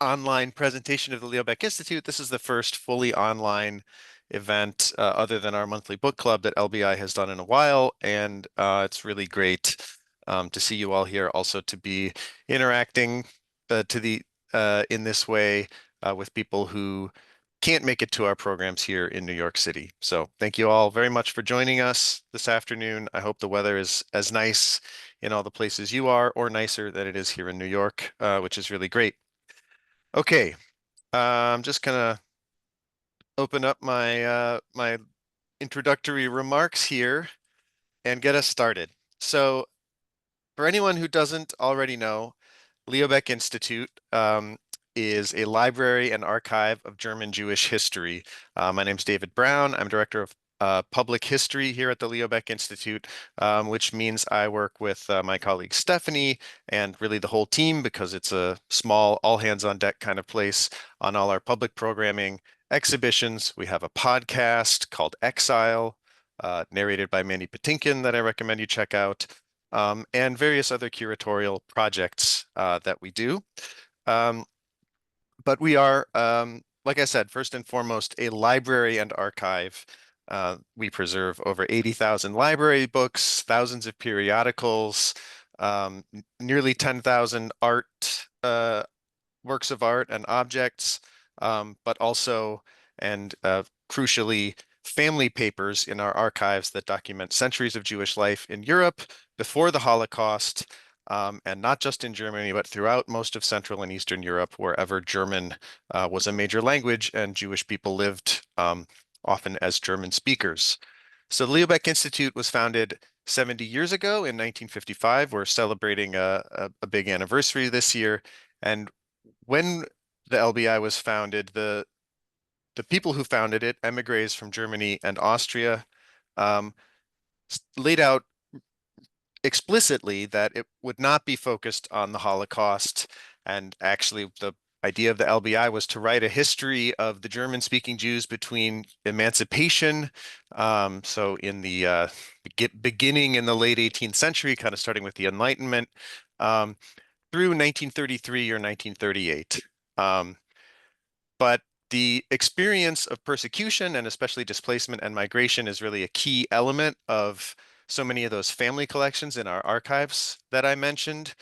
online presentation of the Glueckl Institute. This is the first fully online event other than our monthly book club that LBI has done in a while, and it's really great to see you all here, also to be interacting in this way with people who can't make it to our programs here in New York City. So thank you all very much for joining us this afternoon. I hope the weather is as nice in all the places you are, or nicer than it is here in New York, which is really great. Okay, I'm just gonna open up my introductory remarks here and get us started. So, for anyone who doesn't already know, Glueckl Institute is a library and archive of German Jewish history. My name is David Brown. I'm director of public history here at the Glueckl Institute, which means I work with my colleague Stephanie and really the whole team, because it's a small, all hands on deck kind of place, on all our public programming, exhibitions. We have a podcast called Exile, narrated by Mandy Patinkin, that I recommend you check out, and various other curatorial projects that we do. But we are, like I said, first and foremost, a library and archive. We preserve over 80,000 library books, thousands of periodicals, nearly 10,000 works of art and objects, but also, and crucially, family papers in our archives that document centuries of Jewish life in Europe before the Holocaust, and not just in Germany, but throughout most of Central and Eastern Europe, wherever German was a major language and Jewish people lived, often as German speakers. So the Glueckl Institute was founded 70 years ago in 1955. We're celebrating a big anniversary this year. And when the LBI was founded, the people who founded it, emigres from Germany and Austria, laid out explicitly that it would not be focused on the Holocaust. And actually, the idea of the LBI was to write a history of the German-speaking Jews between emancipation, so in the beginning in the late 18th century, kind of starting with the Enlightenment, through 1933 or 1938. But the experience of persecution, and especially displacement and migration, is really a key element of so many of those family collections in our archives that I mentioned.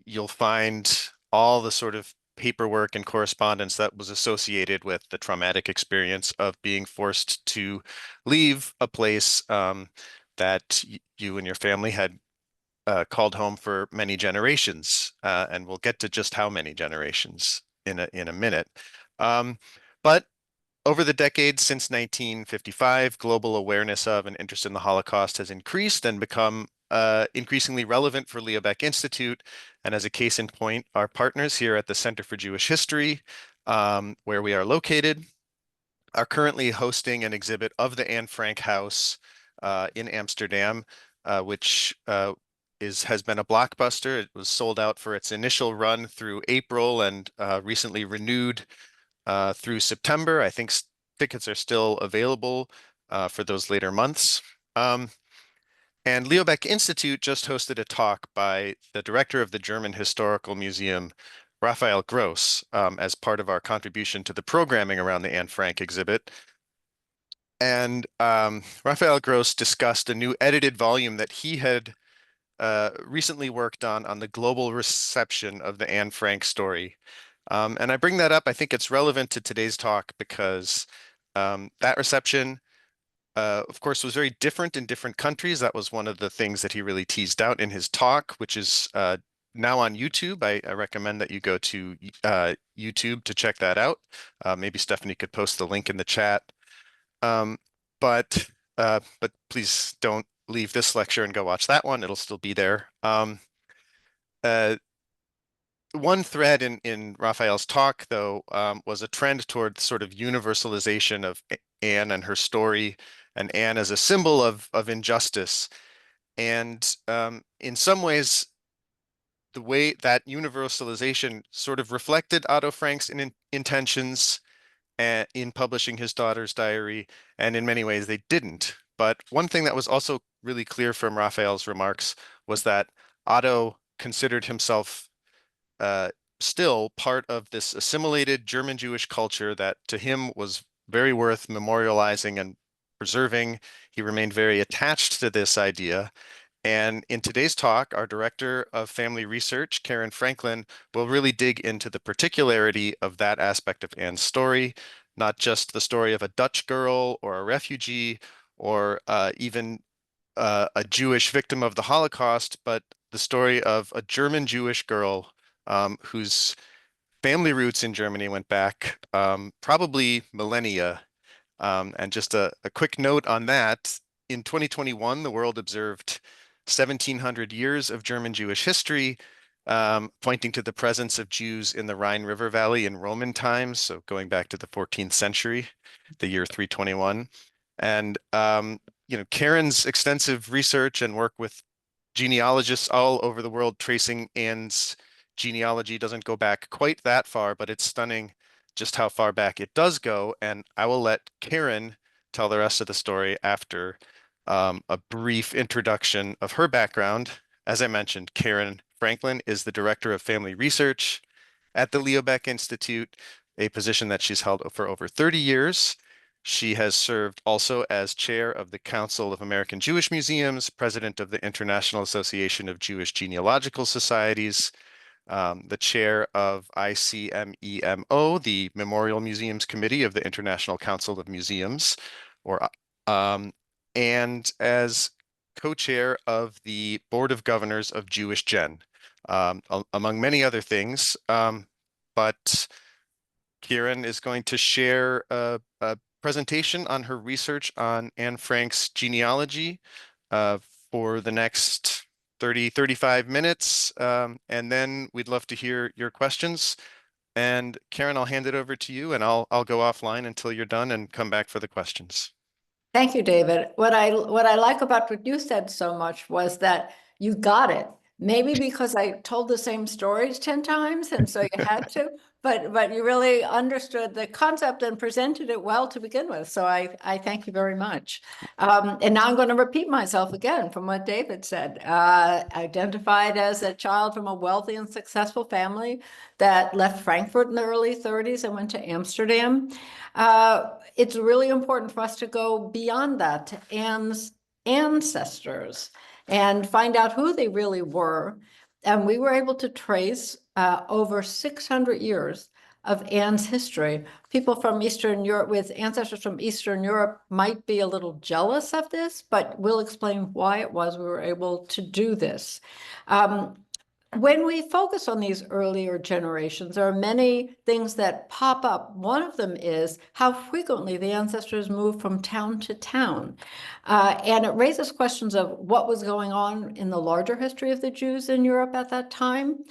You'll find all the sort of paperwork and correspondence that was associated with the traumatic experience of being forced to leave a place that you and your family had called home for many generations, and we'll get to just how many generations in a minute. But over the decades since 1955, global awareness of and interest in the Holocaust has increased and become increasingly relevant for Glueckl Institute. And as a case in point, our partners here at the Center for Jewish History, where we are located, are currently hosting an exhibit of the Anne Frank House in Amsterdam, which has been a blockbuster. It was sold out for its initial run through April, and recently renewed through September. I think tickets are still available for those later months. And Glueckl Institute just hosted a talk by the director of the German Historical Museum, Raphael Gross, as part of our contribution to the programming around the Anne Frank exhibit. And Raphael Gross discussed a new edited volume that he had recently worked on the global reception of the Anne Frank story. And I bring that up, I think it's relevant to today's talk because that reception, of course, was very different in different countries. That was one of the things that he really teased out in his talk, which is now on YouTube. I recommend that you go to YouTube to check that out. Maybe Stephanie could post the link in the chat. But please don't leave this lecture and go watch that one. It'll still be there. One thread in Raphael's talk, though, was a trend toward sort of universalization of Anne and her story, and Anne as a symbol of injustice. And in some ways, the way that universalization sort of reflected Otto Frank's intentions in publishing his daughter's diary, and in many ways they didn't. But one thing that was also really clear from Raphael's remarks was that Otto considered himself still part of this assimilated German Jewish culture that to him was very worth memorializing and preserving. He remained very attached to this idea. And in today's talk, our director of family research, Karen Franklin, will really dig into the particularity of that aspect of Anne's story, not just the story of a Dutch girl or a refugee or even a Jewish victim of the Holocaust, but the story of a German Jewish girl whose family roots in Germany went back probably millennia. And just a quick note on that, in 2021, the world observed 1,700 years of German Jewish history, pointing to the presence of Jews in the Rhine River Valley in Roman times, so going back to the 14th century, the year 321. And Karen's extensive research and work with genealogists all over the world tracing Anne's genealogy doesn't go back quite that far, but it's stunning just how far back it does go. And I will let Karen tell the rest of the story after a brief introduction of her background. As I mentioned, Karen Franklin is the Director of Family Research at the Leo Baeck Institute, a position that she's held for over 30 years. She has served also as chair of the Council of American Jewish Museums, president of the International Association of Jewish Genealogical Societies, the chair of ICMEMO, the Memorial Museums Committee of the International Council of Museums, and as co-chair of the Board of Governors of Jewish Gen, among many other things. But Kieran is going to share a presentation on her research on Anne Frank's genealogy for the next 35 minutes. And then we'd love to hear your questions. And Karen, I'll hand it over to you and I'll go offline until you're done and come back for the questions. Thank you, David. What I like about what you said so much was that you got it. Maybe because I told the same stories 10 times, and so you had to, but you really understood the concept and presented it well to begin with. So I thank you very much. And now I'm going to repeat myself again from what David said. Identified as a child from a wealthy and successful family that left Frankfurt in the early 30s and went to Amsterdam. It's really important for us to go beyond that to Anne's ancestors and find out who they really were. And we were able to trace over 600 years of Anne's history. People from Eastern Europe with ancestors from Eastern Europe might be a little jealous of this, but we'll explain why it was we were able to do this. When we focus on these earlier generations, there are many things that pop up. One of them is how frequently the ancestors move from town to town. And it raises questions of what was going on in the larger history of the Jews in Europe at that time,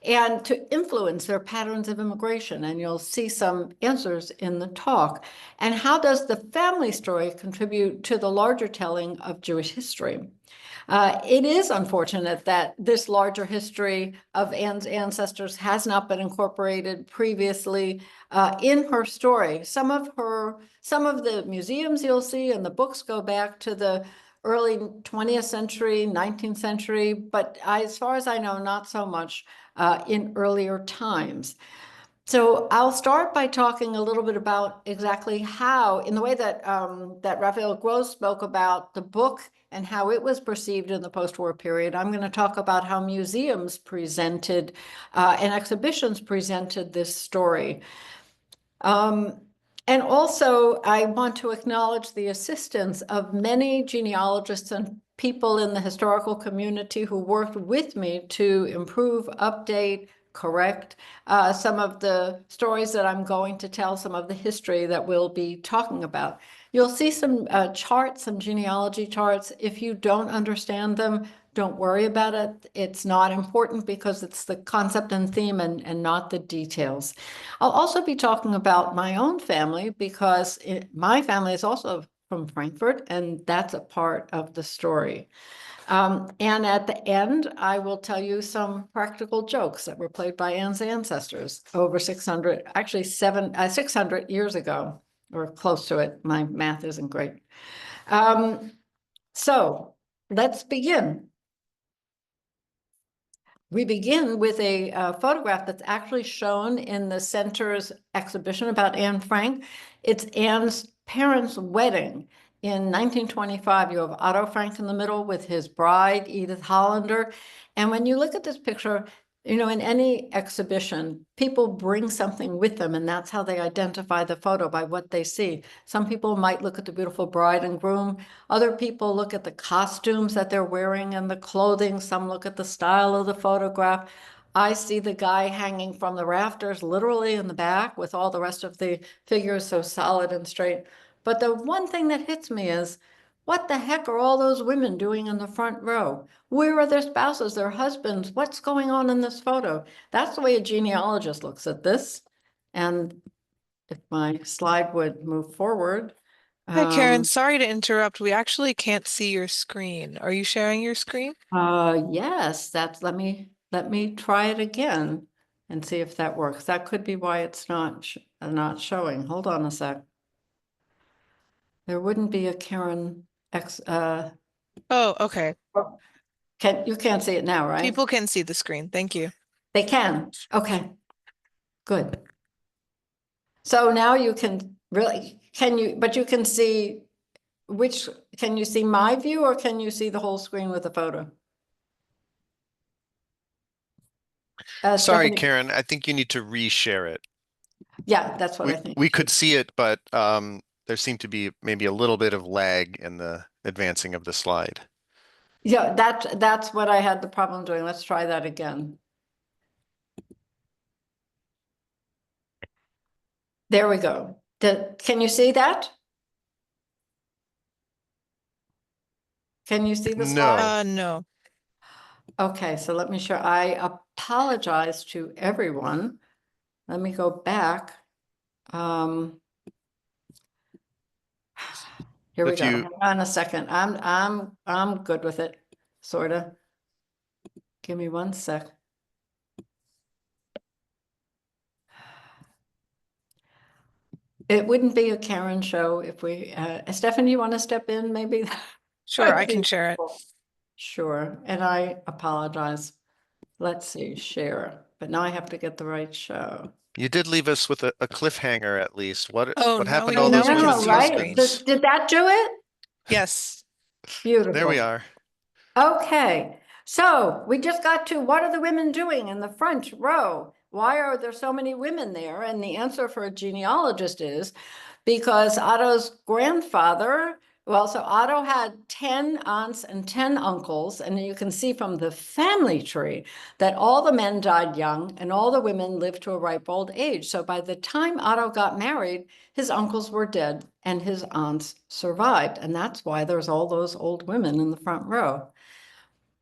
and to influence their patterns of immigration. And you'll see some answers in the talk. And how does the family story contribute to the larger telling of Jewish history? It is unfortunate that this larger history of Anne's ancestors has not been incorporated previously in her story. Some of the museums you'll see and the books go back to the early 20th century, 19th century, but as far as I know, not so much in earlier times. So I'll start by talking a little bit about exactly how, in the way that Raphael Gross spoke about the book and how it was perceived in the post-war period, I'm going to talk about how museums presented and exhibitions presented this story. And also, I want to acknowledge the assistance of many genealogists and people in the historical community who worked with me to improve, update, correct some of the stories that I'm going to tell, some of the history that we'll be talking about. You'll see some charts, some genealogy charts. If you don't understand them, don't worry about it. It's not important because it's the concept and theme and not the details. I'll also be talking about my own family because my family is also from Frankfurt, and that's a part of the story. And at the end, I will tell you some practical jokes that were played by Anne's ancestors over 600, actually 600 years ago, or close to it. My math isn't great. So let's begin. we begin with a photograph that's actually shown in the center's exhibition about Anne Frank. It's Anne's parents' wedding in 1925. You have Otto Frank in the middle with his bride, Edith Hollander. And when you look at this picture, you know, in any exhibition, people bring something with them, and that's how they identify the photo, by what they see. Some people might look at the beautiful bride and groom. Other people look at the costumes that they're wearing and the clothing. Some look at the style of the photograph. I see the guy hanging from the rafters, literally in the back, with all the rest of the figures so solid and straight. But the one thing that hits me is, what the heck are all those women doing in the front row? Where are their spouses, their husbands? What's going on in this photo? That's the way a genealogist looks at this. And if my slide would move forward. Hi, Karen. Sorry to interrupt. We actually can't see your screen. Are you sharing your screen? Yes, let me try it again and see if that works. That could be why it's not showing. Hold on a sec. There wouldn't be a Karen X. Oh, okay. You can't see it now, right? People can see the screen. Thank you. They can. Okay, good. So now you can really, but you can see can you see my view, or can you see the whole screen with the photo? Sorry, Stephanie? Karen, I think you need to reshare it. Yeah, that's what I think. We could see it, but there seemed to be maybe a little bit of lag in the advancing of the slide. Yeah, that's what I had the problem doing. Let's try that again. There we go. Can you see that? Can you see the slide? No. Okay, so let me show. I apologize to everyone. Let me go back. Here we go. Hang on a second. I'm good with it, sort of. Give me one sec. It wouldn't be a Karen show if we, Stephanie, you want to step in maybe? Sure, I can share it. Sure, and I apologize. Let's see, share, but now I have to get the right show. You did leave us with a cliffhanger at least. What now happened we- to all now those we can women's see your husbands? Did that do it? Yes. Beautiful. There we are. Okay, so we just got to, what are the women doing in the front row? Why are there so many women there? And the answer for a genealogist is because Otto's grandfather, well, so Otto had 10 aunts and 10 uncles, and you can see from the family tree that all the men died young and all the women lived to a ripe old age. So by the time Otto got married, his uncles were dead and his aunts survived. And that's why there's all those old women in the front row.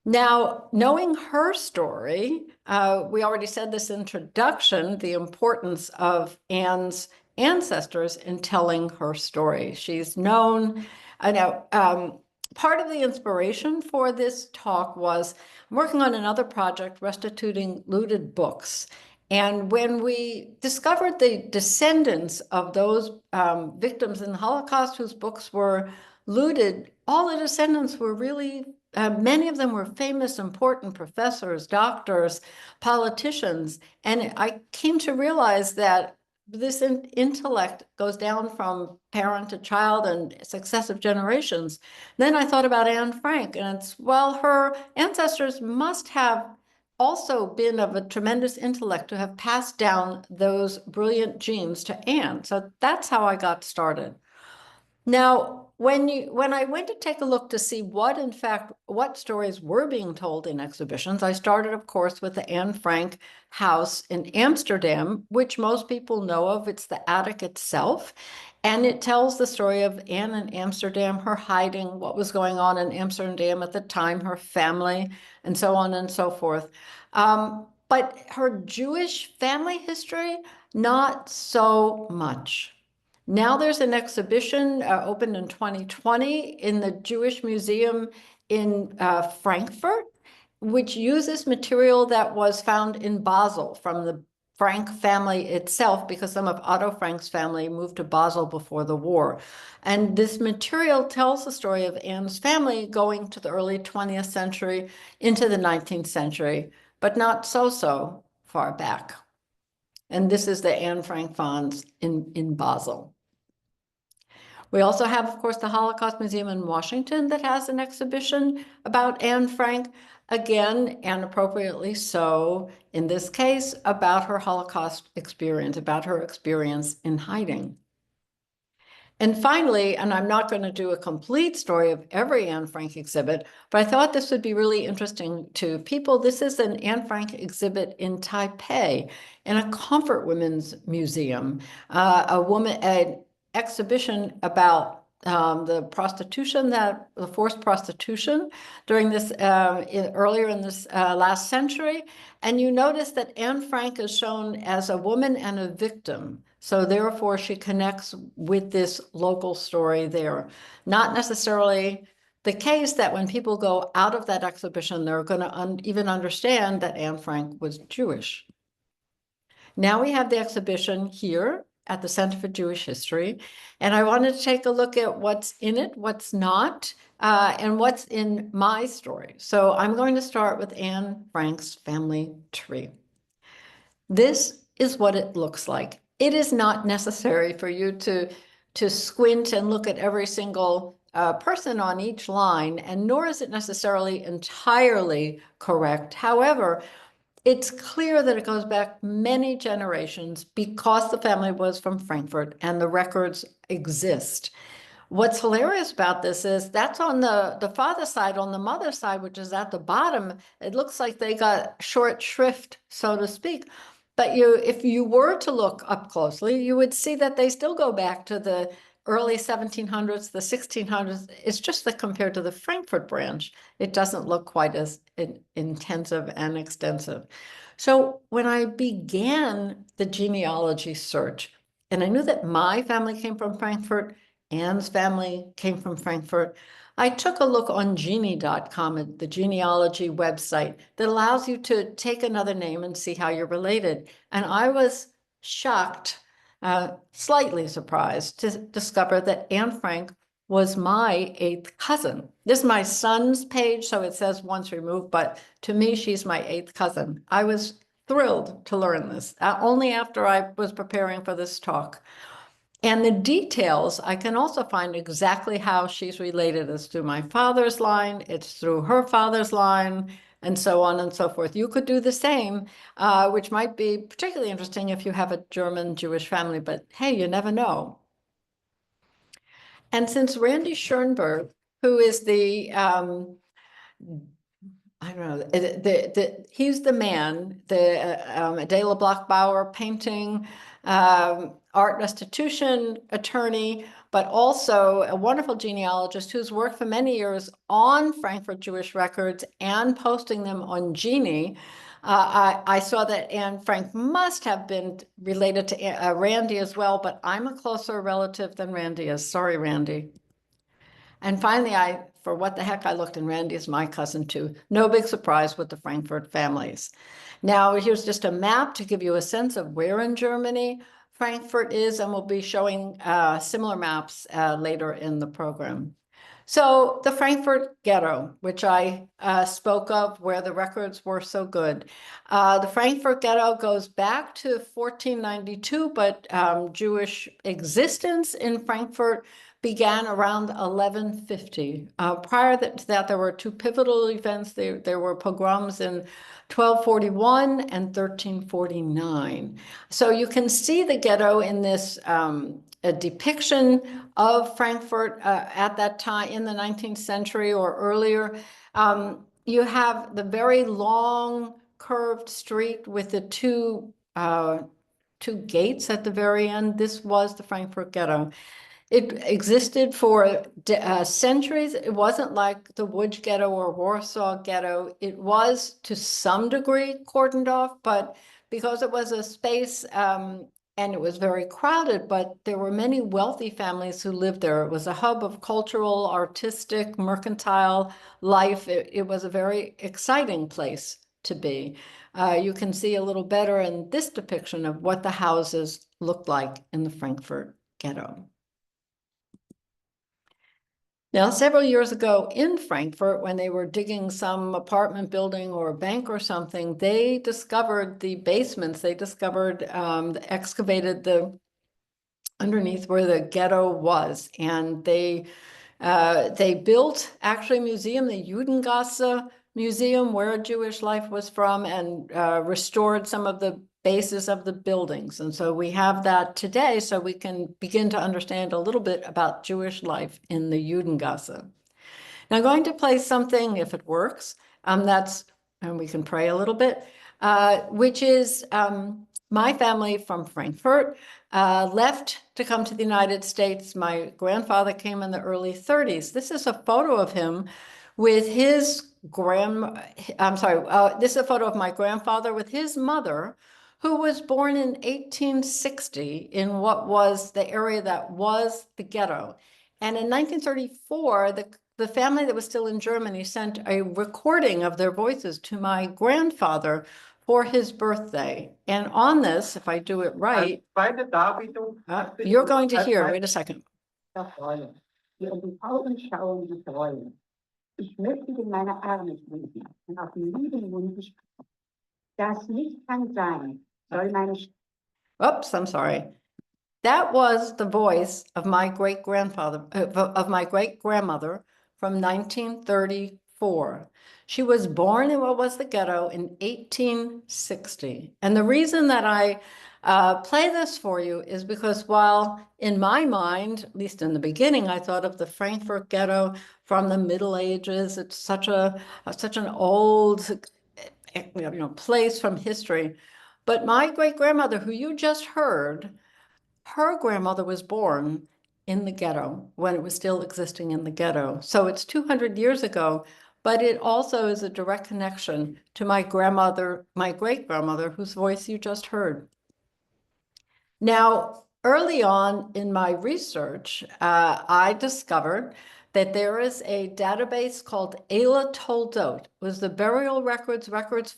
Now, knowing her story, we already said this introduction, the importance of Anne's ancestors in telling her story. She's known, I know, part of the inspiration for this talk was I'm working on another project, restituting looted books. And when we discovered the descendants of those victims in the Holocaust whose books were looted, all the descendants were really many of them were famous, important professors, doctors, politicians. And I came to realize that this intellect goes down from parent to child and successive generations. Then I thought about Anne Frank, and it's, well, her ancestors must have also been of a tremendous intellect to have passed down those brilliant genes to Anne. So that's how I got started. Now, when I went to take a look to see what stories were being told in exhibitions, I started, of course, with the Anne Frank house in Amsterdam, which most people know of. It's the attic itself, and it tells the story of Anne in Amsterdam, her hiding, what was going on in Amsterdam at the time, her family, and so on and so forth. But her Jewish family history, not so much. Now there's an exhibition opened in 2020 in the Jewish Museum in Frankfurt, which uses material that was found in Basel from the Frank family itself, because some of Otto Frank's family moved to Basel before the war. And this material tells the story of Anne's family going to the early 20th century into the 19th century. but not so far back. And this is the Anne Frank Fonds in Basel. We also have, of course, the Holocaust Museum in Washington that has an exhibition about Anne Frank, again, and appropriately so, in this case, about her Holocaust experience, about her experience in hiding. And finally, and I'm not going to do a complete story of every Anne Frank exhibit, but I thought this would be really interesting to people. This is an Anne Frank exhibit in Taipei in a Comfort Women's Museum, an exhibition about the prostitution, the forced prostitution during this earlier in this last century. And you notice that Anne Frank is shown as a woman and a victim. So therefore, she connects with this local story there. Not necessarily the case that when people go out of that exhibition, they're going to even understand that Anne Frank was Jewish. Now we have the exhibition here at the Center for Jewish History, and I wanted to take a look at what's in it, what's not, and what's in my story. So I'm going to start with Anne Frank's family tree. This is what it looks like. It is not necessary for you to squint and look at every single person on each line, and nor is it necessarily entirely correct. However, it's clear that it goes back many generations because the family was from Frankfurt and the records exist. What's hilarious about this is that's on the father's side. On the mother's side, which is at the bottom, it looks like they got short shrift, so to speak. But if you were to look up closely, you would see that they still go back to the early 1700s, the 1600s. It's just that compared to the Frankfurt branch, it doesn't look quite as intensive and extensive. So when I began the genealogy search, and I knew that my family came from Frankfurt, Anne's family came from Frankfurt, I took a look on genie.com, the genealogy website that allows you to take another name and see how you're related. And I was shocked, slightly surprised to discover that Anne Frank was my 8th cousin. This is my son's page, so it says once removed, but to me, she's my 8th cousin. I was thrilled to learn this, only after I was preparing for this talk. And the details, I can also find exactly how she's related. It's through my father's line, it's through her father's line, and so on and so forth. You could do the same, which might be particularly interesting if you have a German Jewish family, but hey, you never know. And since Randy Schoenberg, who is the I don't know, he's the man, the Adela Bloch-Bauer painting, art restitution attorney, but also a wonderful genealogist who's worked for many years on Frankfurt Jewish records and posting them on Genie. I saw that Anne Frank must have been related to Randy as well, but I'm a closer relative than Randy is. Sorry, Randy. And finally, for what the heck, I looked, and Randy is my cousin too. No big surprise with the Frankfurt families. Now, here's just a map to give you a sense of where in Germany Frankfurt is, and we'll be showing similar maps later in the program. So the Frankfurt ghetto, which I spoke of, where the records were so good. The Frankfurt ghetto goes back to 1492, but Jewish existence in Frankfurt began around 1150. Prior to that, there were two pivotal events. There were pogroms in 1241 and 1349. So you can see the ghetto in this a depiction of Frankfurt at that time in the 19th century or earlier. You have the very long curved street with the two gates at the very end. This was the Frankfurt ghetto. It existed for centuries. It wasn't like the Łódź ghetto or Warsaw ghetto. It was to some degree cordoned off, but because it was a space and it was very crowded, but there were many wealthy families who lived there. It was a hub of cultural, artistic, mercantile life. It was a very exciting place to be. You can see a little better in this depiction of what the houses looked like in the Frankfurt ghetto. Now, several years ago in Frankfurt, when they were digging some apartment building or a bank or something, they discovered the basements. They discovered, excavated the underneath where the ghetto was, and they built actually a museum, the Judengasse Museum, where Jewish life was from, and restored some of the bases of the buildings. And so we have that today, so we can begin to understand a little bit about Jewish life in the Judengasse. Now I'm going to play something, if it works, and we can pray a little bit, which is my family from Frankfurt left to come to the United States. My grandfather came in the early 30s. This is a photo of him with his this is a photo of my grandfather with his mother, who was born in 1860 in what was the area that was the ghetto. And in 1934, the family that was still in Germany sent a recording of their voices to my grandfather for his birthday. And on this, if I do it right, you're going to hear, wait a second. Ich möchte in meine Arme schließen und auf den lieben Mund sprechen. Das nicht kann sein, soll meine... Oops, I'm sorry. That was the voice of my great-grandfather, of my great-grandmother from 1934. She was born in what was the ghetto in 1860. And the reason that I play this for you is because while in my mind, at least in the beginning, I thought of the Frankfurt ghetto from the Middle Ages. It's such an old, place from history. But my great-grandmother, who you just heard, her grandmother was born in the ghetto when it was still existing in the ghetto. So it's 200 years ago, but it also is a direct connection to my grandmother, my great-grandmother, whose voice you just heard. Now, early on in my research, I discovered that there is a database called Eile Toldot. It was the burial records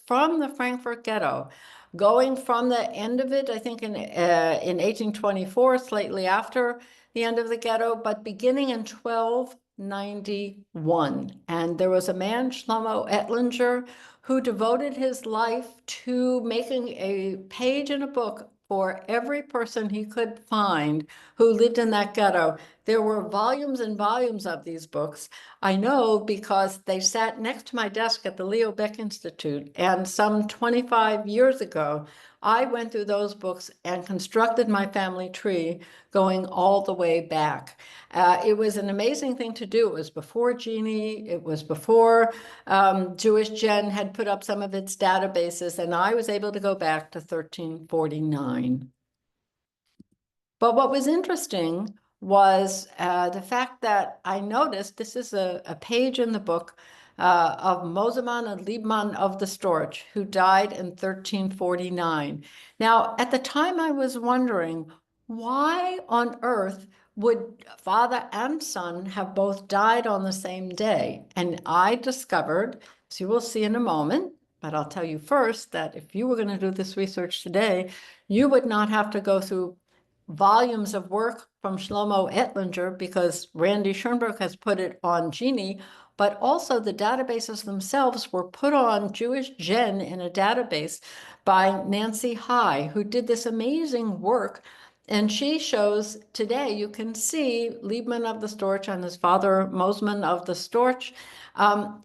from the Frankfurt ghetto, going from the end of it, I think in 1824, slightly after the end of the ghetto, but beginning in 1291. And there was a man, Shlomo Ettlinger, who devoted his life to making a page in a book for every person he could find who lived in that ghetto. There were volumes and volumes of these books. I know because they sat next to my desk at the Leo Baeck Institute, and some 25 years ago, I went through those books and constructed my family tree going all the way back. It was an amazing thing to do. It was before Genie, it was before Jewish Gen had put up some of its databases, and I was able to go back to 1349. But what was interesting was the fact that I noticed, this is a page in the book of Mosemann and Liebmann of the Storch, who died in 1349. Now, at the time I was wondering, why on earth would father and son have both died on the same day? And I discovered, as you will see in a moment, but I'll tell you first that if you were going to do this research today, you would not have to go through volumes of work from Shlomo Ettlinger, because Randy Schoenberg has put it on Genie, but also the databases themselves were put on Jewish Gen in a database by Nancy High, who did this amazing work. And she shows today, you can see Liebmann of the Storch and his father Mosemann of the Storch.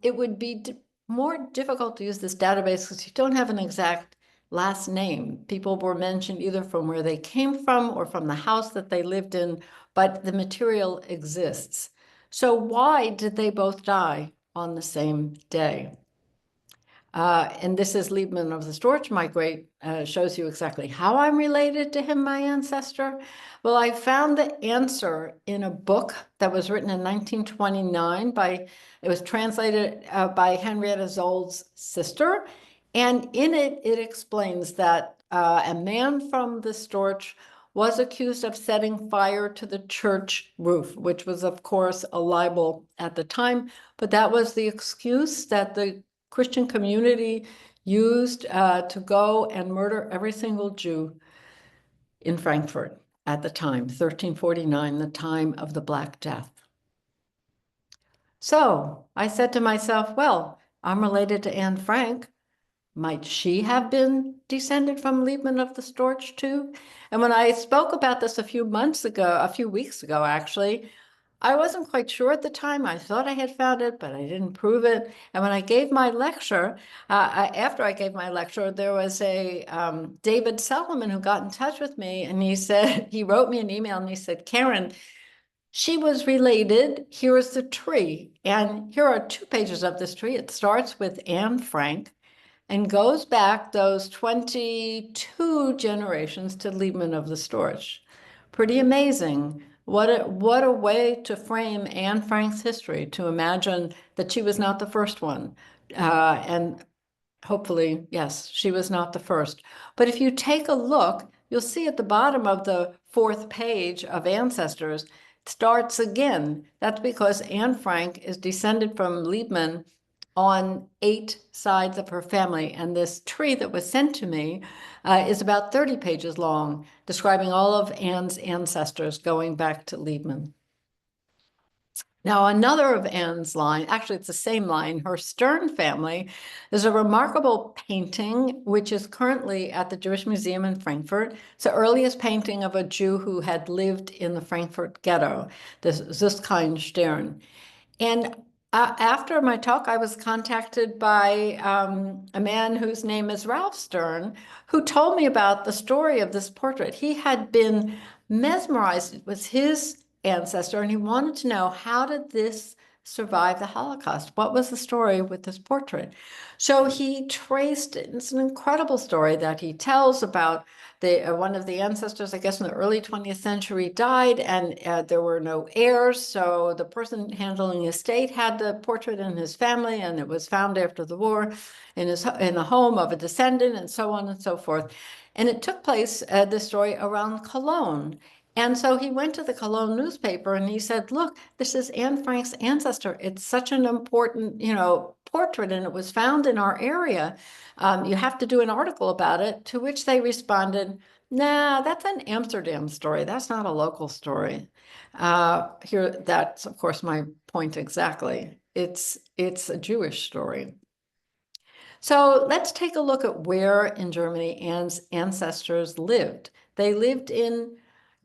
It would be more difficult to use this database because you don't have an exact last name. People were mentioned either from where they came from or from the house that they lived in, but the material exists. So why did they both die on the same day? And this is Liebmann of the Storch, my great, shows you exactly how I'm related to him, my ancestor. Well, I found the answer in a book that was written in 1929 it was translated by Henrietta Zoll's sister. And in it, it explains that a man from the Storch was accused of setting fire to the church roof, which was, of course, a libel at the time. But that was the excuse that the Christian community used to go and murder every single Jew in Frankfurt at the time, 1349, the time of the Black Death. So I said to myself, well, I'm related to Anne Frank. Might she have been descended from Liebman of the Storch too? And when I spoke about this a few weeks ago, actually, I wasn't quite sure at the time. I thought I had found it, but I didn't prove it. And when I gave my lecture, after I gave my lecture, there was a David Solomon who got in touch with me, and he said, he wrote me an email and he said, Karen, she was related. Here is the tree. And here are 2 pages of this tree. It starts with Anne Frank and goes back those 22 generations to Liebman of the Storch. Pretty amazing. What a way to frame Anne Frank's history, to imagine that she was not the first one. And hopefully, yes, she was not the first. But if you take a look, you'll see at the bottom of the 4th page of Ancestors, it starts again. That's because Anne Frank is descended from Liebman on 8 sides of her family. And this tree that was sent to me is about 30 pages long, describing all of Anne's ancestors going back to Liebman. Now, another of Anne's line, actually it's the same line, her Stern family, is a remarkable painting, which is currently at the Jewish Museum in Frankfurt. It's the earliest painting of a Jew who had lived in the Frankfurt ghetto, this Susskind Stern. And after my talk, I was contacted by a man whose name is Ralph Stern, who told me about the story of this portrait. He had been mesmerized. It was his ancestor, and he wanted to know, how did this survive the Holocaust? What was the story with this portrait? So he traced it. It's an incredible story that he tells about one of the ancestors, I guess in the early 20th century, died, and there were no heirs. So the person handling his estate had the portrait in his family, and it was found after the war in the home of a descendant, and so on and so forth. And it took place, this story, around Cologne. And so he went to the Cologne newspaper and he said, look, this is Anne Frank's ancestor. It's such an important, portrait, and it was found in our area. You have to do an article about it, to which they responded, nah, that's an Amsterdam story. That's not a local story. That's, of course, my point exactly. It's a Jewish story. So let's take a look at where in Germany Anne's ancestors lived. They lived in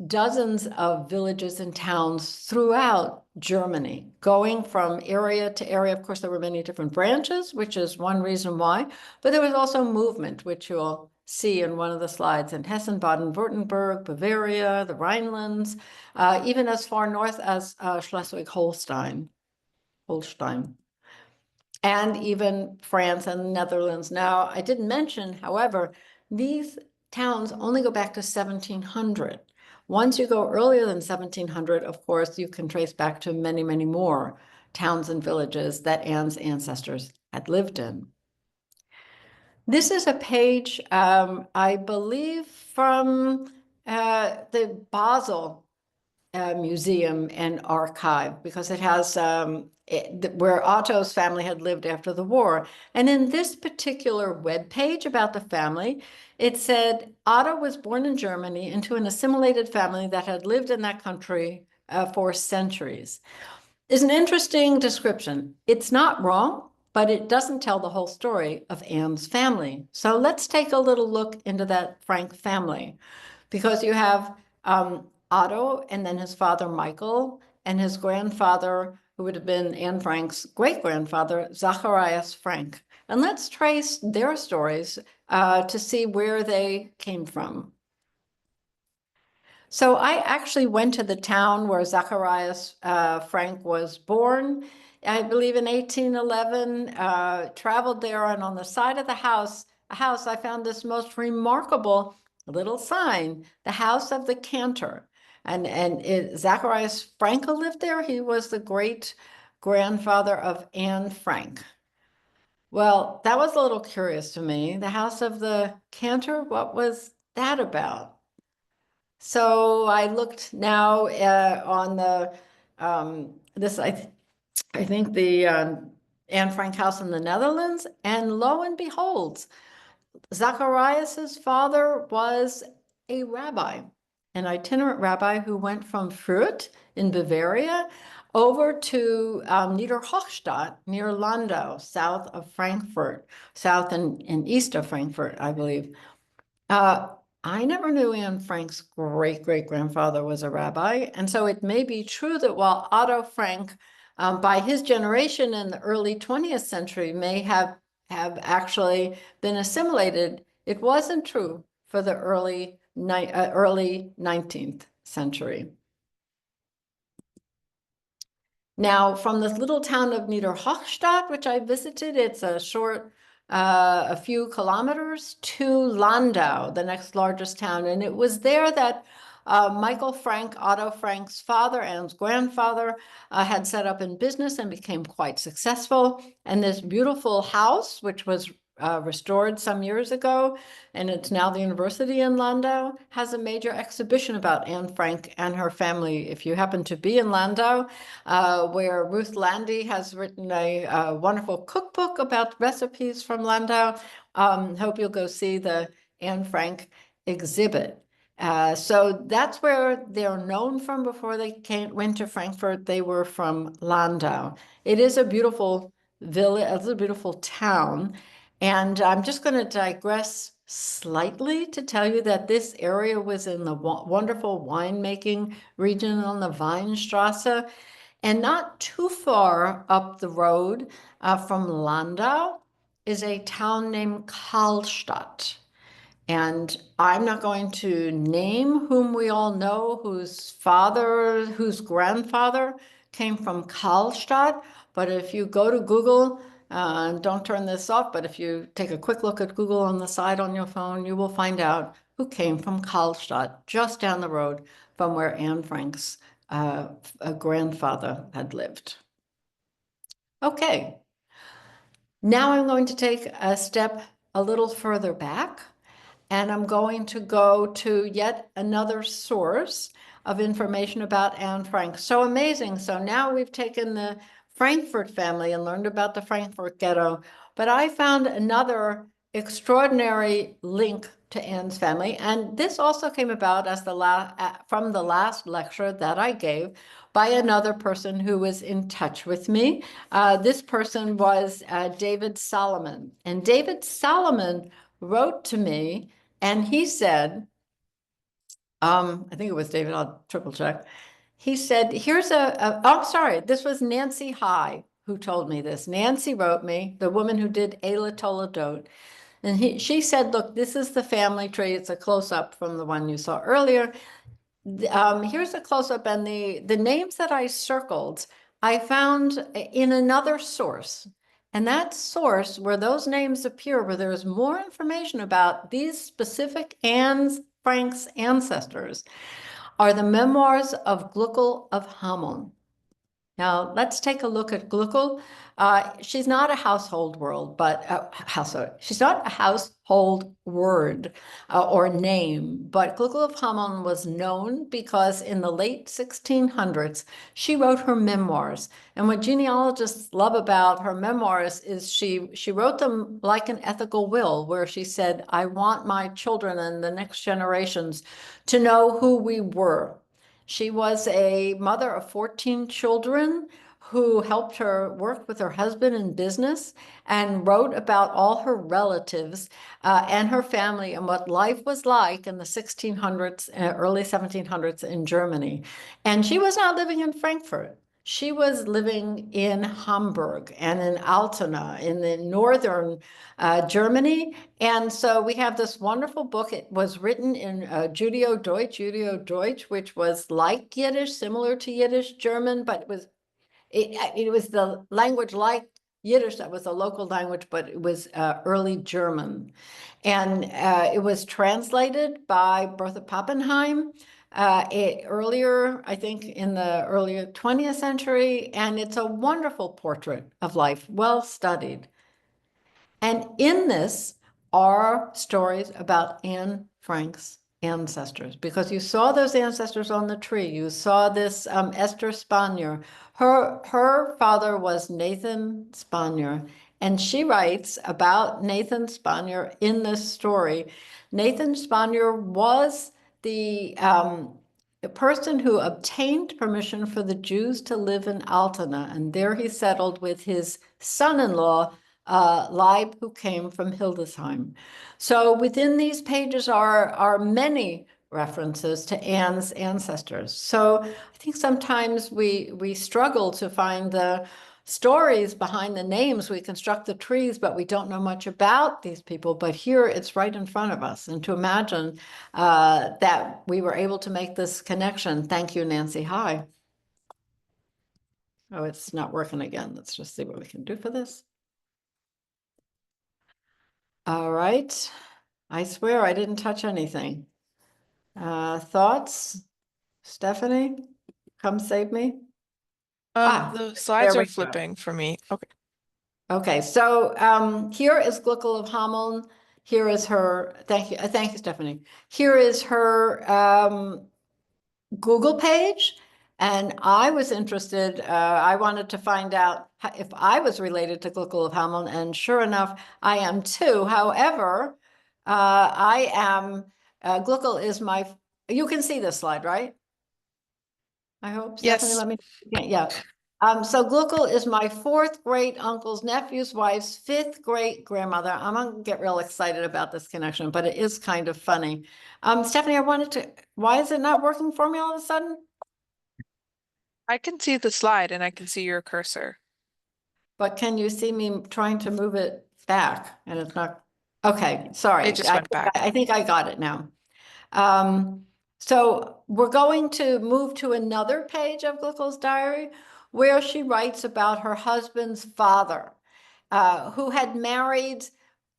dozens of villages and towns throughout Germany, going from area to area. Of course, there were many different branches, which is one reason why, but there was also movement, which you'll see in one of the slides, in Hessen, Baden-Württemberg, Bavaria, the Rhinelands, even as far north as Schleswig-Holstein, and even France and the Netherlands. Now, I didn't mention, however, these towns only go back to 1700. Once you go earlier than 1700, of course, you can trace back to many, many more towns and villages that Anne's ancestors had lived in. This is a page, I believe, from the Basel Museum and Archive, because it has where Otto's family had lived after the war. And in this particular web page about the family, it said Otto was born in Germany into an assimilated family that had lived in that country for centuries. It's an interesting description. It's not wrong, but it doesn't tell the whole story of Anne's family. So let's take a little look into that Frank family, because you have Otto, and then his father Michael, and his grandfather, who would have been Anne Frank's great-grandfather, Zacharias Frank. And let's trace their stories to see where they came from. So I actually went to the town where Zacharias Frank was born, I believe in 1811, traveled there, and on the side of the house, I found this most remarkable little sign, the House of the Cantor. And Zacharias Frank lived there. He was the great-grandfather of Anne Frank. Well, that was a little curious to me. The House of the Cantor, what was that about? So I looked now on the I think the Anne Frank house in the Netherlands, and lo and behold, Zacharias's father was a rabbi, an itinerant rabbi who went from Fürth in Bavaria over to Niederhochstadt near Landau, south of Frankfurt, south and east of Frankfurt, I believe. I never knew Anne Frank's great-great-grandfather was a rabbi, and so it may be true that while Otto Frank, by his generation in the early 20th century, may have actually been assimilated, it wasn't true for the early 19th century. Now, from this little town of Niederhochstadt, which I visited, it's a short, a few kilometers to Landau, the next largest town. And it was there that Michael Frank, Otto Frank's father, Anne's grandfather, had set up in business and became quite successful. And this beautiful house, which was restored some years ago, and it's now the university in Landau, has a major exhibition about Anne Frank and her family. If you happen to be in Landau, where Ruth Landy has written a wonderful cookbook about recipes from Landau, hope you'll go see the Anne Frank exhibit. So that's where they're known from. Before they went to Frankfurt, they were from Landau. It is a beautiful village, it's a beautiful town. And I'm just going to digress slightly to tell you that this area was in the wonderful winemaking region on the Weinstrasse. And not too far up the road from Landau is a town named Karlstadt. And I'm not going to name whom we all know, whose grandfather came from Karlstadt. But if you go to Google, don't turn this off, but if you take a quick look at Google on the side on your phone, you will find out who came from Karlstadt, just down the road from where Anne Frank's grandfather had lived. Okay, now I'm going to take a step a little further back, and I'm going to go to yet another source of information about Anne Frank. So amazing. So now we've taken the Frankfurt family and learned about the Frankfurt ghetto, but I found another extraordinary link to Anne's family. And this also came about as from the last lecture that I gave by another person who was in touch with me. This person was David Solomon. And David Solomon wrote to me, and he said, I think it was David, I'll triple check. He said, oh, sorry, this was Nancy High who told me this. Nancy wrote me, the woman who did Ayla Toledot. And she said, look, this is the family tree. It's a close-up from the one you saw earlier. Here's a close-up, and the names that I circled, I found in another source. And that source, where those names appear, where there's more information about these specific Anne Frank's ancestors, are the memoirs of Glueckl of Hameln. Now, let's take a look at Glueckl. She's not a household word, but she's not a household word or name, but Glueckl of Hameln was known because in the late 1600s, she wrote her memoirs. And what genealogists love about her memoirs is she wrote them like an ethical will, where she said, I want my children and the next generations to know who we were. She was a mother of 14 children who helped her work with her husband in business and wrote about all her relatives and her family and what life was like in the 1600s, early 1700s in Germany. And she was not living in Frankfurt. She was living in Hamburg and in Altona in the northern Germany. And so we have this wonderful book. It was written in Judeo-Deutsch, which was like Yiddish, similar to Yiddish German, but it was the language like Yiddish that was a local language, but it was early German. And it was translated by Bertha Pappenheim earlier, I think in the earlier 20th century, and it's a wonderful portrait of life, well studied. And in this are stories about Anne Frank's ancestors, because you saw those ancestors on the tree. You saw this Esther Spanier. Her father was Nathan Spanier, and she writes about Nathan Spanier in this story. Nathan Spanier was the a person who obtained permission for the Jews to live in Altona, and there he settled with his son-in-law, Leib, who came from Hildesheim. So within these pages are many references to Anne's ancestors. So I think sometimes we struggle to find the stories behind the names. We construct the trees, but we don't know much about these people. But here it's right in front of us. And to imagine that we were able to make this connection. Thank you, Nancy. Hi. Oh, it's not working again. Let's just see what we can do for this. All right. I swear I didn't touch anything. Thoughts? Stephanie, come save me. The slides there we are go. flipping for me. Okay. Okay, so here is Glueckl of Hameln. Here is her, thank you, Stephanie. Here is her Google page. And I was interested, I wanted to find out if I was related to Glueckl of Hameln, and sure enough, I am too. However, I am, Glueckl is my, you can see this slide, right? I hope, Stephanie, Yes. let me, yeah. So Glueckl is my 4th great uncle's nephew's wife's 5th great grandmother. I'm gonna get real excited about this connection, but it is kind of funny. Stephanie, I wanted to, why is it not working for me all of a sudden? I can see the slide and I can see your cursor. But can you see me trying to move it back? And it's not, okay, sorry. It just went back. I think I got it now. So we're going to move to another page of Glueckl's diary where she writes about her husband's father, who had married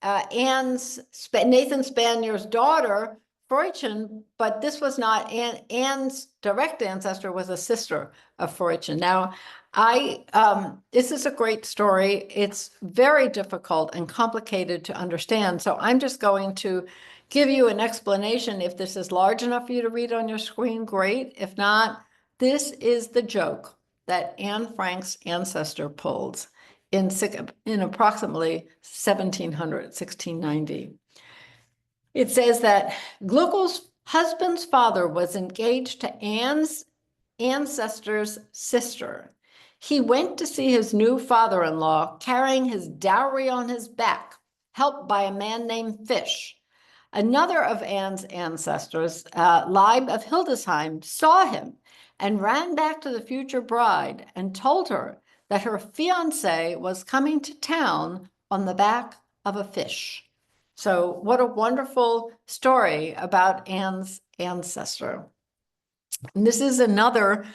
Nathan Spanier's daughter, Freudchen, but this was not Anne's direct ancestor, was a sister of Freudchen. Now, this is a great story. It's very difficult and complicated to understand. So I'm just going to give you an explanation. If this is large enough for you to read on your screen, great. If not, this is the joke that Anne Frank's ancestor pulled in approximately 1700, 1690. It says that Glueckl's husband's father was engaged to Anne's ancestor's sister. He went to see his new father-in-law carrying his dowry on his back, helped by a man named Fish. Another of Anne's ancestors, Leib of Hildesheim, saw him and ran back to the future bride and told her that her fiancé was coming to town on the back of a fish. So what a wonderful story about Anne's ancestor. And this is another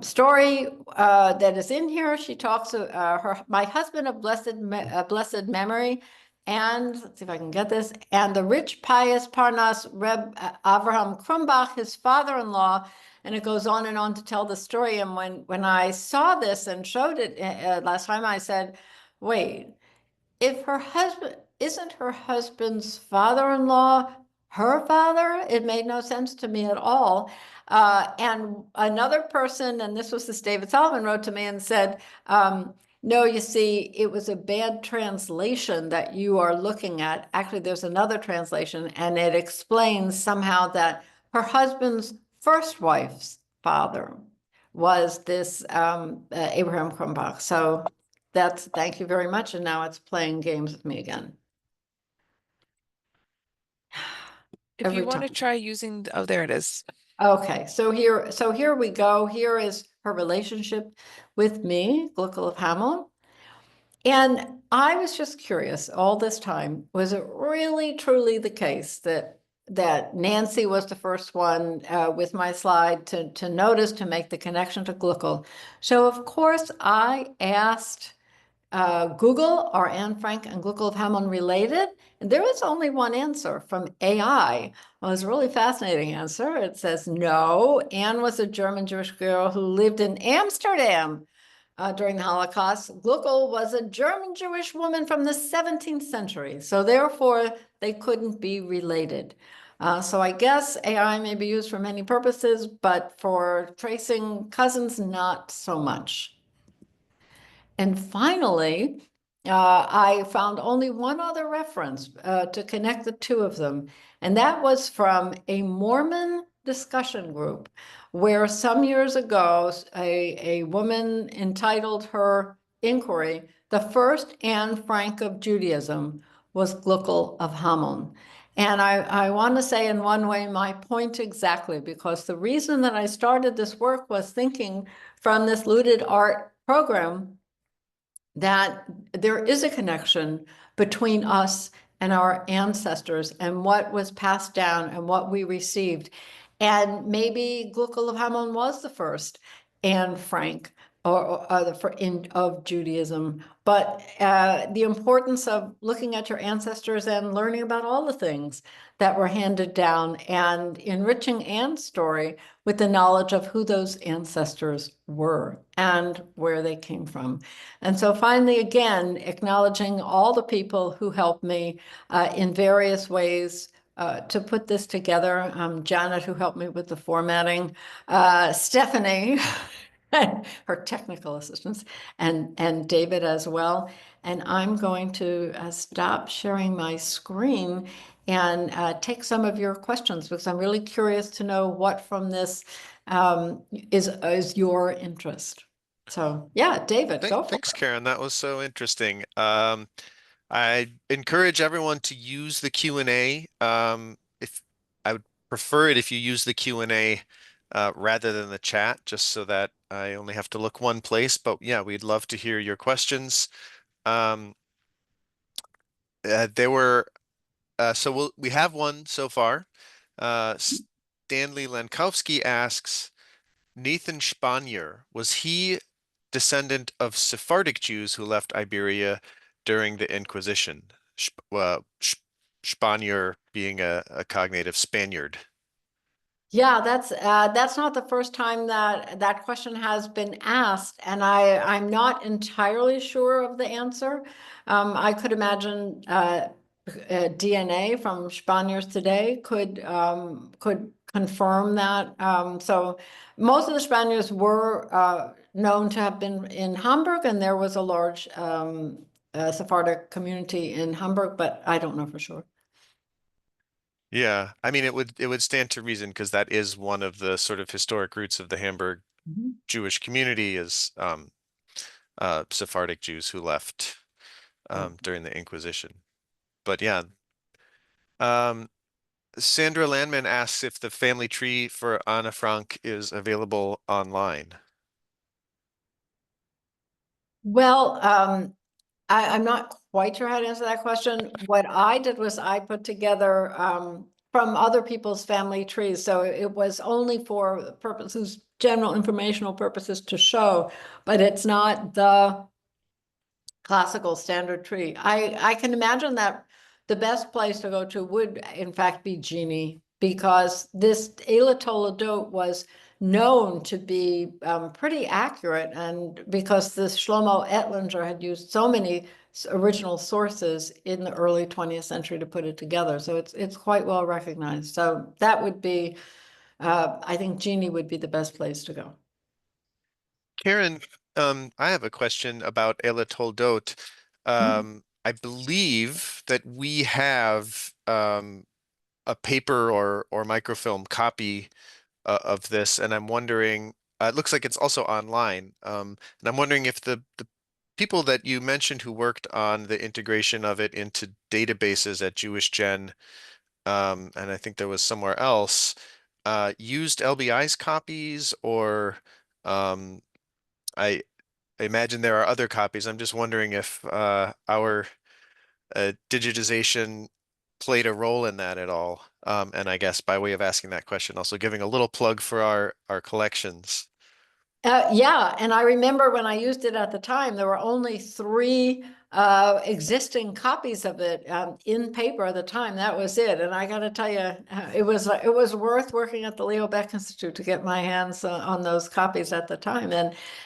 story that is in here. She talks my husband of blessed memory, and let's see if I can get this, and the rich, pious Parnas Reb Abraham Krumbach, his father-in-law, and it goes on and on to tell the story. And when I saw this and showed it last time, I said, wait, if her husband, isn't her husband's father-in-law her father? It made no sense to me at all. And another person, and this was this David Solomon, wrote to me and said, no, you see, it was a bad translation that you are looking at. Actually, there's another translation, and it explains somehow that her husband's first wife's father was this Abraham Krumbach. So thank you very much. And now it's playing games with me again. If you want to try using, oh, there it is. Okay, so here we go. Here is her relationship with me, Glueckl of Hameln. And I was just curious all this time, was it really truly the case that Nancy was the first one with my slide to notice, to make the connection to Glueckl? So of course I asked Google, are Anne Frank and Glueckl of Hameln related? And there was only one answer from AI. Well, it was a really fascinating answer. It says, no, Anne was a German Jewish girl who lived in Amsterdam during the Holocaust. Glueckl was a German Jewish woman from the 17th century. So therefore, they couldn't be related. So I guess AI may be used for many purposes, but for tracing cousins, not so much. And finally, I found only one other reference to connect the two of them, and that was from a Mormon discussion group where some years ago, a woman entitled her inquiry, "The First Anne Frank of Judaism was Glueckl of Hameln." And I want to say in one way my point exactly, because the reason that I started this work was thinking from this looted art program that there is a connection between us and our ancestors and what was passed down and what we received. And maybe Glueckl of Hameln was the first Anne Frank or of Judaism. But the importance of looking at your ancestors and learning about all the things that were handed down and enriching Anne's story with the knowledge of who those ancestors were and where they came from. And so finally, again, acknowledging all the people who helped me in various ways to put this together. Janet, who helped me with the formatting, Stephanie, and her technical assistants, and David as well. And I'm going to stop sharing my screen and take some of your questions, because I'm really curious to know what from this is your interest. So yeah, David, go for Thanks, it. Karen. That was so interesting. I encourage everyone to use the Q&A. If I would prefer it if you use the Q&A rather than the chat, just so that I only have to look one place. But yeah, we'd love to hear your questions. Um, there were we have one so far. Stanley Lankowski asks, Nathan Spanier, was he descendant of Sephardic Jews who left Iberia during the Inquisition? Spanier being a cognative Spaniard. Yeah, that's not the first time that that question has been asked, and I'm not entirely sure of the answer. I could imagine DNA from Spaniards today could confirm that. So most of the Spaniards were known to have been in Hamburg, and there was a large Sephardic community in Hamburg, but I don't know for sure. Yeah, I mean it would stand to reason because that is one of the sort of historic roots of the Hamburg Mhm. Jewish community is Sephardic Jews who left Yeah. during the Inquisition. But yeah, um, Sandra Landman asks if the family tree for Anna Frank is available online. Well, I'm not quite sure how to answer that question. What I did was I put together from other people's family trees. So it was only for purposes, general informational purposes to show, but it's not the classical standard tree. I can imagine that the best place to go to would in fact be Genie, because this Eila Toledot was known to be pretty accurate, and because this Shlomo Ettlinger had used so many original sources in the early 20th century to put it together. So it's quite well recognized. So that would be, I think Genie would be the best place to go. Karen, I have a question about Ela Toldot. I believe that we have a paper or microfilm copy of this, and I'm wondering, it looks like it's also online, and I'm wondering if the people that you mentioned who worked on the integration of it into databases at Jewish Gen, and I think there was somewhere else, used LBI's copies, or um, I imagine there are other copies. I'm just wondering if our digitization played a role in that at all. And I guess by way of asking that question, also giving a little plug for our collections. Yeah, and I remember when I used it at the time, there were only three existing copies of it in paper at the time. That was it. And I got to tell you, it was worth working at the Leo Baeck Institute to get my hands on those copies at the time,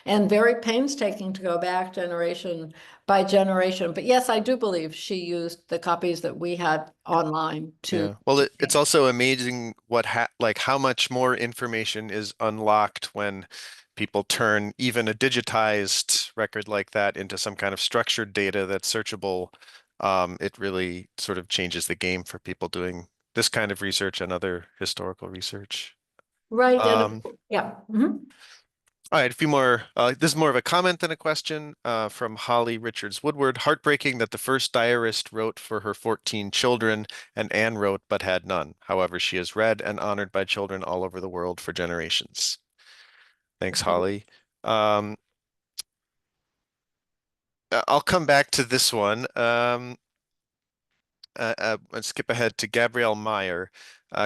and very painstaking to go back generation by generation. But yes, I do believe she used the copies that we had online to. Yeah. Well, it's also amazing what ha like how much more information is unlocked when people turn even a digitized record like that into some kind of structured data that's searchable. It really sort of changes the game for people doing this kind of research and other historical research. Right. And Um, yeah. Mhm. all right, a few more. This is more of a comment than a question from Holly Richards Woodward. Heartbreaking that the first diarist wrote for her 14 children, and Anne wrote but had none. However, she is read and honored by children all over the world for generations. Thanks, Holly. Um, I'll come back to this one. Let's skip ahead to Gabrielle Meyer.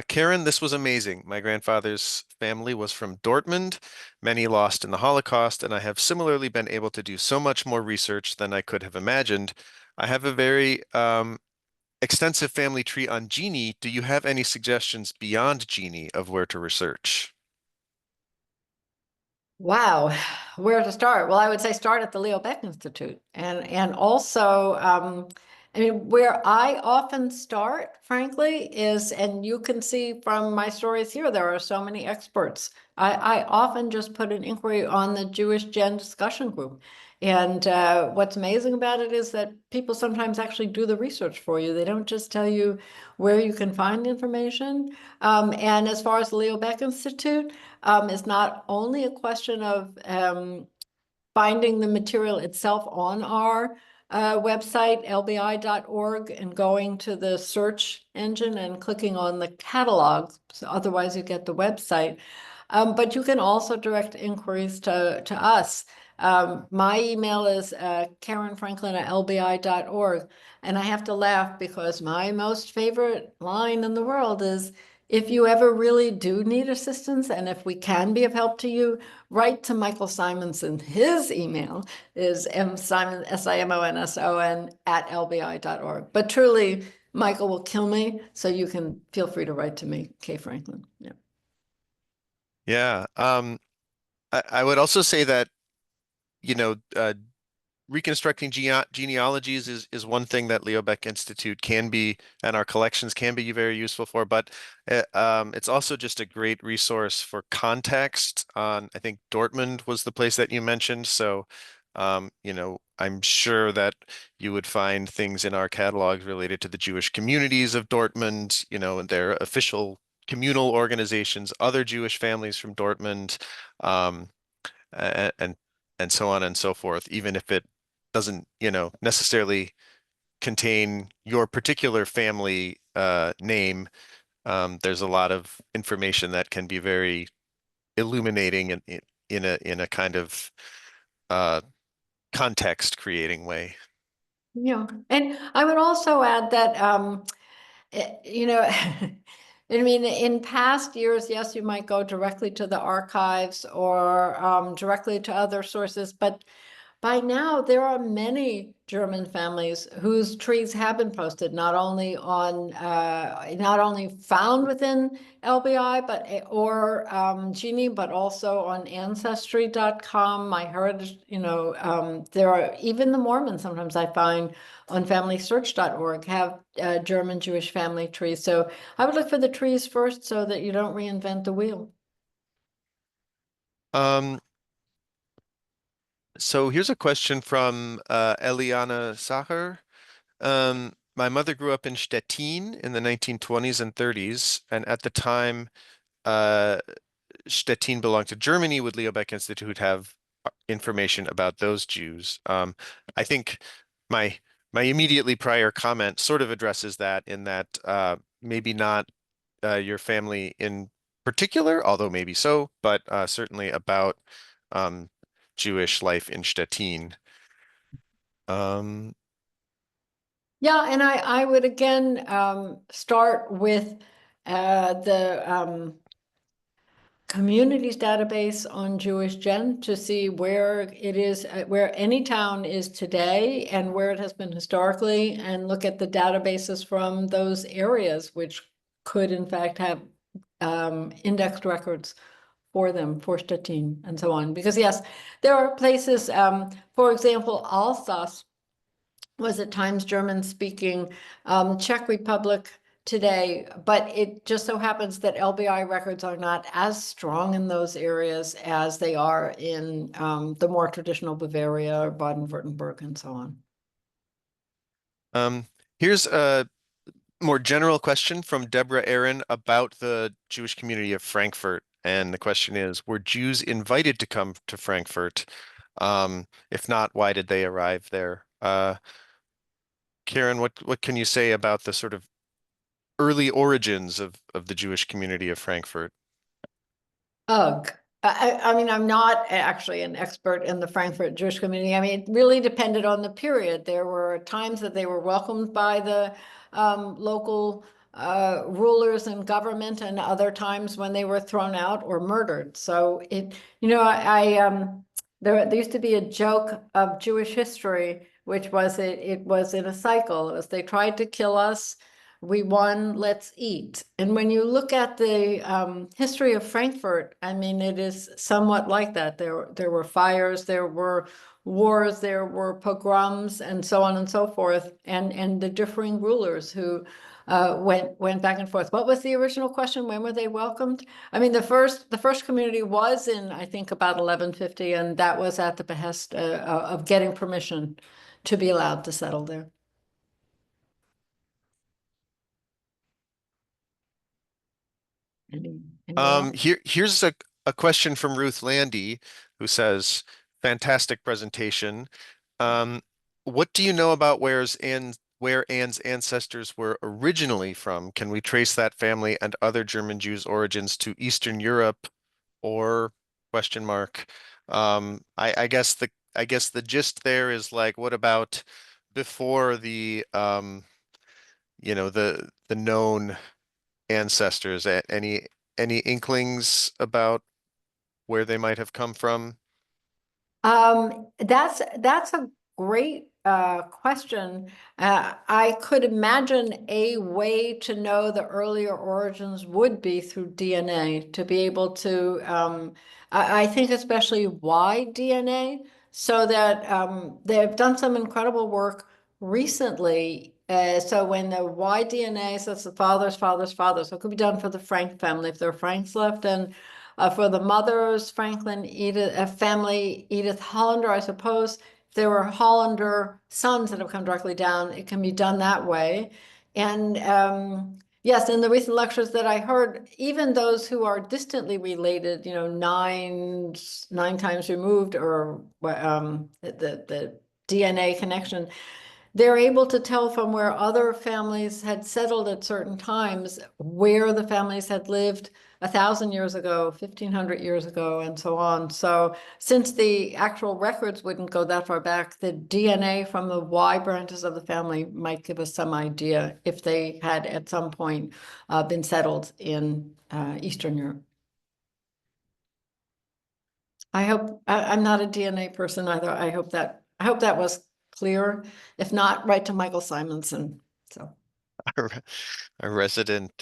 Karen, this was amazing. My grandfather's family was from Dortmund, many lost in the Holocaust, and I have similarly been able to do so much more research than I could have imagined. I have a very extensive family tree on Genie. Do you have any suggestions beyond Genie of where to research? Wow, where to start? Well, I would say start at the Leo Baeck Institute, and also, I mean, where I often start, frankly, is, and you can see from my stories here, there are so many experts. I often just put an inquiry on the Jewish Gen discussion group, and what's amazing about it is that people sometimes actually do the research for you. They don't just tell you where you can find information. And as far as the Leo Baeck Institute, is not only a question of finding the material itself on our website, lbi.org, and going to the search engine and clicking on the catalog. So otherwise, you get the website. But you can also direct inquiries to us. My email is karenfranklin@lbi.org. And I have to laugh because my most favorite line in the world is, if you ever really do need assistance and if we can be of help to you, write to Michael Simonson. His email is msimon, simonson, @lbi.org. But truly, Michael will kill me, so you can feel free to write to me, K. Franklin. Yeah. Yeah. I would also say that, you know, reconstructing genealogies is one thing that Leo Baeck Institute can be, and our collections can be very useful for, but it's also just a great resource for context on, I think Dortmund was the place that you mentioned. So, I'm sure that you would find things in our catalogs related to the Jewish communities of Dortmund, and their official communal organizations, other Jewish families from Dortmund, and and so on and so forth, even if it doesn't, necessarily contain your particular family name. There's a lot of information that can be very illuminating in a kind of uh, context creating way. Yeah. And I would also add that, I mean, in past years, yes, you might go directly to the archives or directly to other sources, but by now, there are many German families whose trees have been posted, not only found within LBI, but or Genie, but also on Ancestry.com, My Heritage. There are even the Mormons. Sometimes I find on FamilySearch.org have German Jewish family trees. So I would look for the trees first, so that you don't reinvent the wheel. Um, so here's a question from Eliana Sacher. My mother grew up in Stettin in the 1920s and 30s, and at the time, uh, Stettin belonged to Germany. Would Leo Baeck Institute have information about those Jews? I think my my immediately prior comment sort of addresses that, in that maybe not your family in particular, although maybe so, but certainly about um, Jewish life in Stettin. Um, Yeah, and I would again start with the communities database on Jewish Gen to see where it is, where any town is today and where it has been historically, and look at the databases from those areas, which could in fact have indexed records for them, for Stettin and so on. Because yes, there are places, for example, Alsace was at times German speaking, Czech Republic today, but it just so happens that LBI records are not as strong in those areas as they are in the more traditional Bavaria, Baden-Württemberg, and so on. um, Here's a more general question from Deborah Aaron about the Jewish community of Frankfurt. And the question is, were Jews invited to come to Frankfurt? If not, why did they arrive there? Karen, what can you say about the sort of early origins of the Jewish community of Frankfurt? Ugh. I mean, I'm not actually an expert in the Frankfurt Jewish community. I mean, it really depended on the period. There were times that they were welcomed by the local rulers and government, and other times when they were thrown out or murdered. So there used to be a joke of Jewish history, which was it was in a cycle. It was they tried to kill us. We won, let's eat. And when you look at the history of Frankfurt, I mean, it is somewhat like that. There were fires, there were wars, there were pogroms, and so on and so forth, and the differing rulers who went back and forth. What was the original question? When were they welcomed? I mean, the first community was in, I think, about 1150, and that was at the behest of getting permission to be allowed to settle there. Anyone else? Here's a question from Ruth Landy, who says, fantastic presentation. What do you know about where Anne's ancestors were originally from? Can we trace that family and other German Jews' origins to Eastern Europe or question mark? I guess the gist there is like, what about before the the known ancestors? Any inklings about where they might have come from? That's a great question. I could imagine a way to know the earlier origins would be through DNA, to be able to, I think especially Y DNA, so that they've done some incredible work recently. So when the Y DNA, so it's the father's father's father, so it could be done for the Frank family if there are Franks left, and for the mothers, Franklin, Edith, family, Edith Hollander, I suppose. If there were Hollander sons that have come directly down, it can be done that way. And yes, in the recent lectures that I heard, even those who are distantly related, nine times removed, or the DNA connection, they're able to tell from where other families had settled at certain times, where the families had lived 1,000 years ago, 1,500 years ago, and so on. So since the actual records wouldn't go that far back, the DNA from the Y branches of the family might give us some idea if they had at some point been settled in Eastern Europe. I'm not a DNA person either. I hope that was clear. If not, write to Michael Simonson. So A resident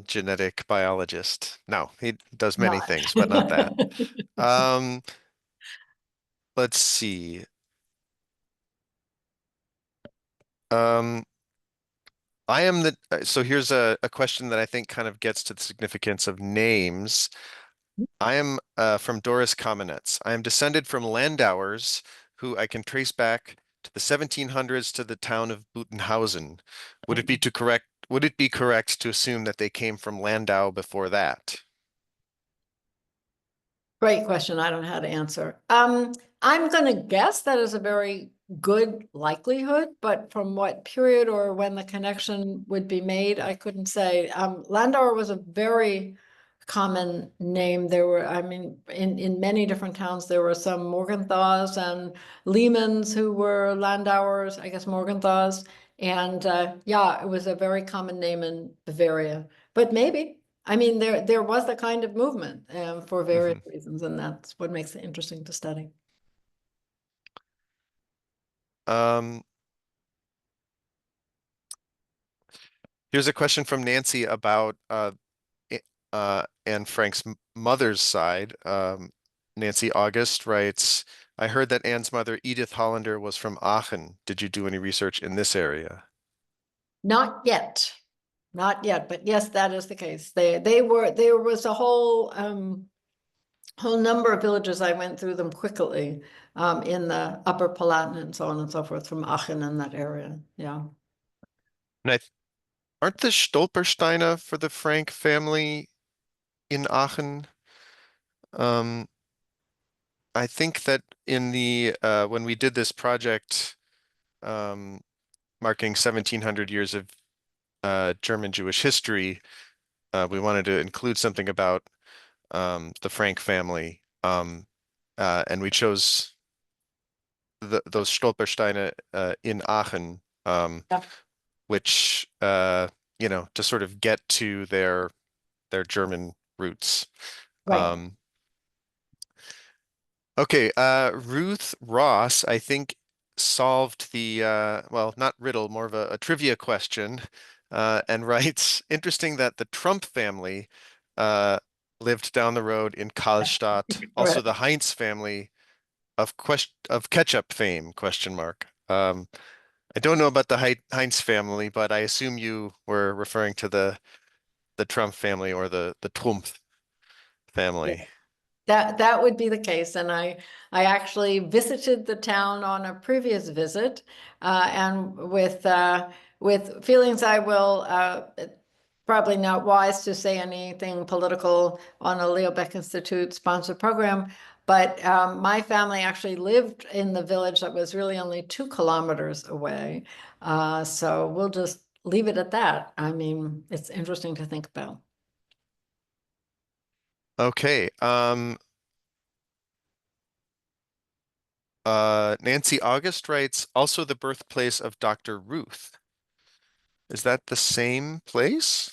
genetic biologist. No, he does many not. things, but not that. Um, let's see. I am so here's a question that I think kind of gets to the significance of names. I am from Doris Kamenetz. I am descended from Landauers, who I can trace back to the 1700s to the town of Butenhausen. Would it be correct to assume that they came from Landau before that? Great question. I don't know how to answer. I'm going to guess that is a very good likelihood, but from what period or when the connection would be made, I couldn't say. Landauer was a very common name. There were, I mean, in many different towns, there were some Morgenthau's and Lehmans who were Landauers, I guess Morgenthau's. And yeah, it was a very common name in Bavaria, but maybe. I mean, there was the kind of movement for various reasons, and that's what makes it interesting to study. Here's a question from Nancy about Anne Frank's mother's side. Nancy August writes, I heard that Anne's mother, Edith Hollander, was from Aachen. Did you do any research in this area? Not yet. Not yet, but yes, that is the case. There was a whole number of villages. I went through them quickly in the Upper Palatinate and so on and so forth from Aachen in that area. Yeah. And aren't the Stolpersteine for the Frank family in Aachen. I think that in the when we did this project um, marking 1700 years of German Jewish history, we wanted to include something about the Frank family, and we chose those Stolpersteine in Aachen, Yeah. which to sort of get to their German roots. Right. Um, okay, Ruth Ross, I think, solved the well, not riddle, more of a trivia question, and writes, interesting that the Trump family lived down the road in Karlstadt. Also, Correct. the Heinz family of ketchup fame, question mark. I don't know about the Heinz family, but I assume you were referring to the Trump family or the Trump family. That would be the case, and I actually visited the town on a previous visit, and with feelings I will probably not wise to say anything political on a Leo Baeck Institute sponsored program, but my family actually lived in the village that was really only 2 kilometers away, so we'll just leave it at that. I mean, it's interesting to think about. Okay. Nancy August writes, also the birthplace of Dr. Ruth. Is that the same place?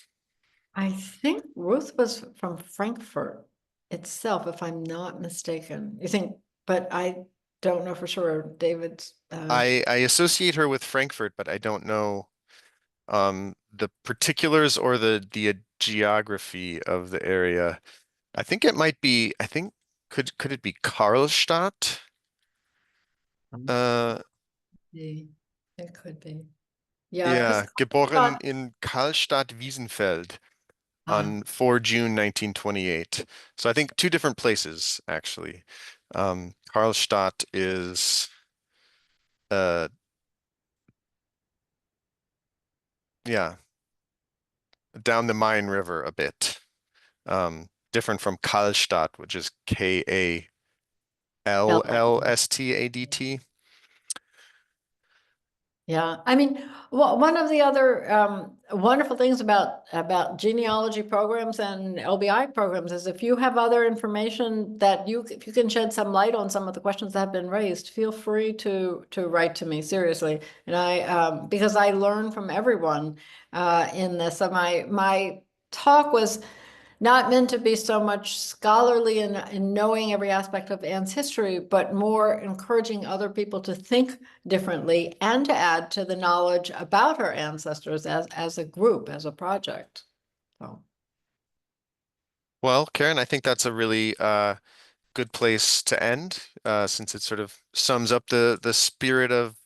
I think Ruth was from Frankfurt itself, if I'm not mistaken. You think, but I don't know for sure. David's, I associate her with Frankfurt, but I don't know the particulars or the geography of the area. I think it might be, I think could it be Karlstadt? Uh it could be. Yeah, because yeah, geboren in Karlstadt-Wiesenfeld on 4 June 1928. So I think two different places actually. Karlstadt is uh yeah, down the Main River a bit. Different from Karlstadt, which is Kallstadт. Yeah, I mean, well, one of the other wonderful things about genealogy programs and LBI programs is if you have other information that if you can shed some light on some of the questions that have been raised, feel free to write to me seriously. And because I learn from everyone in this. So my talk was not meant to be so much scholarly in knowing every aspect of Anne's history, but more encouraging other people to think differently and to add to the knowledge about her ancestors as a group, as a project. So. Well, Karen, I think that's a really good place to end, since it sort of sums up the spirit of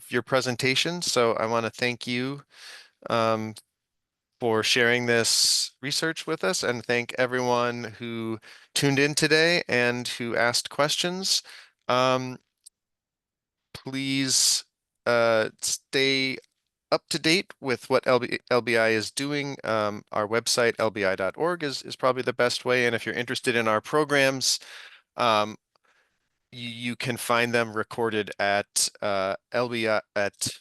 your presentation. So I want to thank you um, for sharing this research with us and thank everyone who tuned in today and who asked questions. Please stay up to date with what LBI is doing. Our website, lbi.org, is probably the best way. And if you're interested in our programs, um, you can find them recorded at LBI at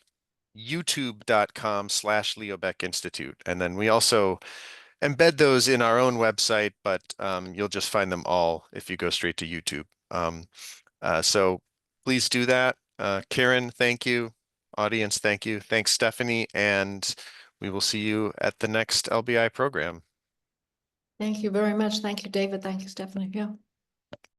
youtube.com/Leo Baeck Institute. And then we also embed those in our own website, but you'll just find them all if you go straight to YouTube. So please do that. Karen, thank you. Audience, thank you. Thanks, Stephanie. And we will see you at the next LBI program. Thank you very much. Thank you, David. Thank you, Stephanie. Yeah.